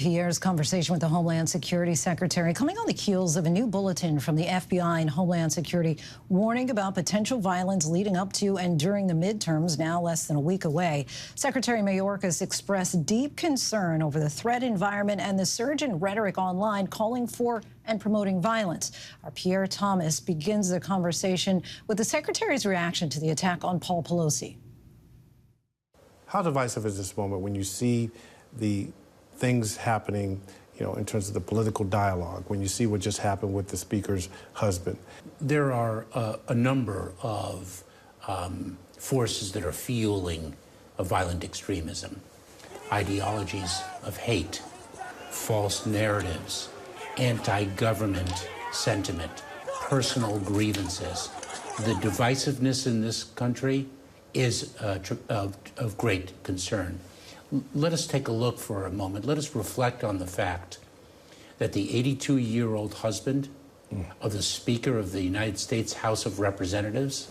Pierre's conversation with the Homeland Security Secretary coming on the heels of a new bulletin from the FBI and Homeland Security warning about potential violence leading up to and during the midterms, now less than a week away. Secretary Mayorkas expressed deep concern over the threat environment and the surge in rhetoric online calling for and promoting violence. Our Pierre Thomas begins the conversation with the Secretary's reaction to the attack on Paul Pelosi. How divisive is this moment when you see the things happening, in terms of the political dialogue, when you see what just happened with the speaker's husband? There are a number of forces that are fueling a violent extremism. Ideologies of hate, false narratives, anti-government sentiment, personal grievances. The divisiveness in this country is of great concern. Let us take a look for a moment. Let us reflect on the fact that the 82-year-old husband of the Speaker of the United States House of Representatives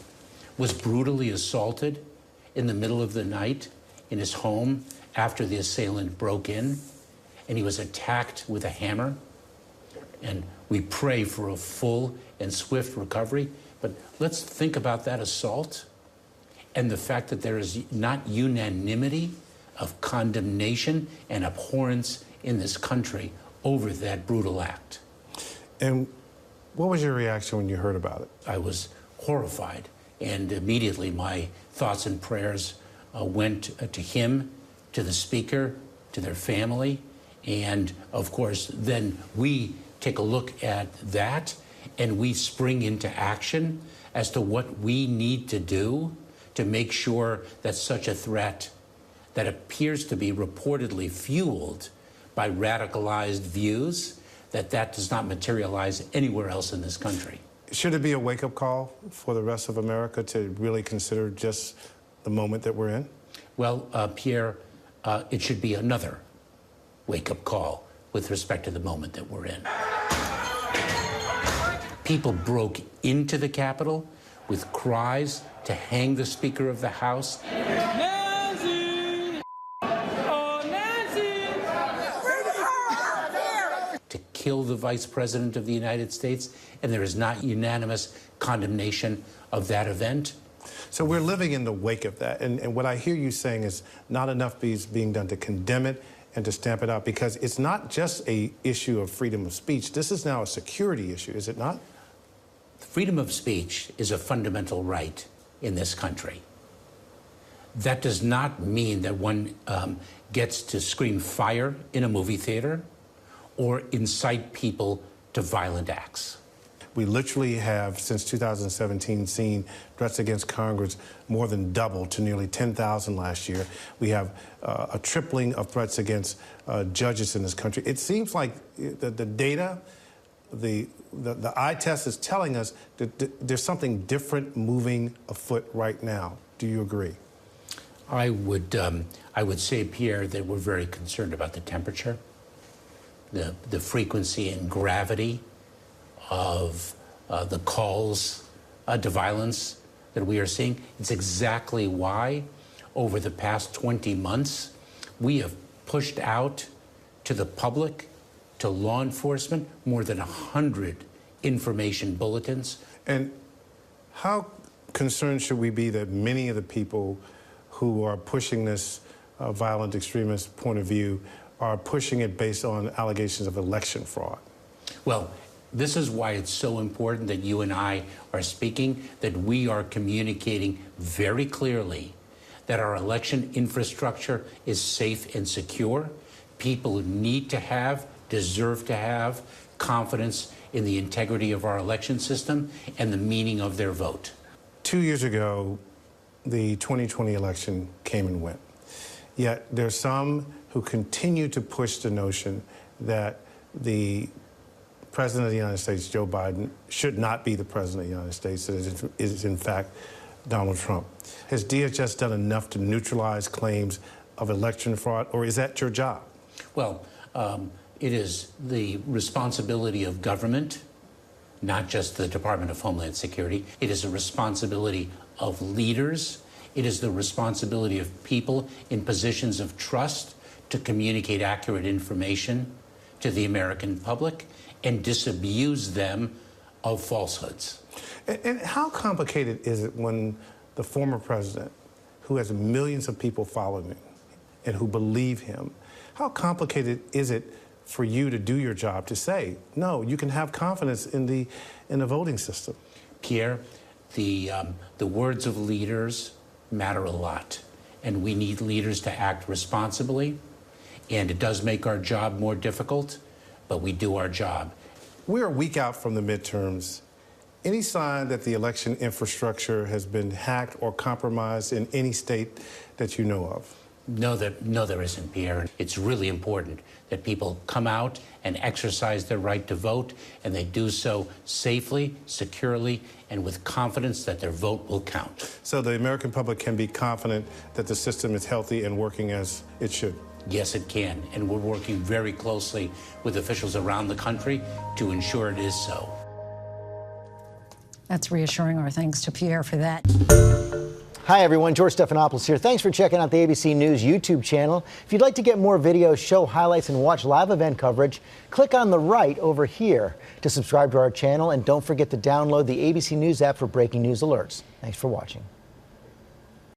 was brutally assaulted in the middle of the night in his home after the assailant broke in, and he was attacked with a hammer. And we pray for a full and swift recovery. But let's think about that assault and the fact that there is not unanimity of condemnation and abhorrence in this country over that brutal act. And what was your reaction when you heard about it? I was horrified, and immediately my thoughts and prayers went to him, to the speaker, to their family, and of course then we take a look at that and we spring into action as to what we need to do to make sure that such a threat that appears to be reportedly fueled by radicalized views, that does not materialize anywhere else in this country. Should it be a wake-up call for the rest of America to really consider just the moment that we're in? Well, Pierre, it should be another wake-up call with respect to the moment that we're in. People broke into the Capitol with cries to hang the Speaker of the House. To kill the Vice President of the United States, and there is not unanimous condemnation of that event. So we're living in the wake of that, and what I hear you saying is not enough is being done to condemn it and to stamp it out, because it's not just an issue of freedom of speech. This is now a security issue, is it not? Freedom of speech is a fundamental right in this country. That does not mean that one gets to scream fire in a movie theater or incite people to violent acts. We literally have, since 2017, seen threats against Congress more than double to nearly 10,000 last year. We have a tripling of threats against judges in this country. It seems like the data, the eye test is telling us that there's something different moving afoot right now. Do you agree? I would say, Pierre, that we're very concerned about the temperature, the frequency and gravity of the calls to violence that we are seeing. It's exactly why, over the past 20 months, we have pushed out to the public, to law enforcement, more than 100 information bulletins. And how concerned should we be that many of the people who are pushing this violent extremist point of view are pushing it based on allegations of election fraud? Well, this is why it's so important that you and I are speaking, that we are communicating very clearly that our election infrastructure is safe and secure. People need to have, deserve to have, confidence in the integrity of our election system and the meaning of their vote. 2 years ago, the 2020 election came and went. Yet there's some who continue to push the notion that the President of the United States, Joe Biden, should not be the President of the United States, that it is in fact Donald Trump. Has DHS done enough to neutralize claims of election fraud, or is that your job? Well, it is the responsibility of government, not just the Department of Homeland Security. It is a responsibility of leaders. It is the responsibility of people in positions of trust to communicate accurate information to the American public and disabuse them of falsehoods. And how complicated is it when the former president, who has millions of people following him and who believe him, how complicated is it for you to do your job, to say, no, you can have confidence in the voting system? Pierre, the words of leaders matter a lot, and we need leaders to act responsibly, and it does make our job more difficult, but we do our job. We're a week out from the midterms. Any sign that the election infrastructure has been hacked or compromised in any state that you know of? No, there isn't, Pierre. It's really important that people come out and exercise their right to vote, and they do so safely, securely, and with confidence that their vote will count. So the American public can be confident that the system is healthy and working as it should? Yes, it can, and we're working very closely with officials around the country to ensure it is so. That's reassuring. Our thanks to Pierre for that. Hi, everyone. George Stephanopoulos here. Thanks for checking out the ABC News YouTube channel. If you'd like to get more videos, show highlights, and watch live event coverage, click on the right over here to subscribe to our channel. And don't forget to download the ABC News app for breaking news alerts. Thanks for watching.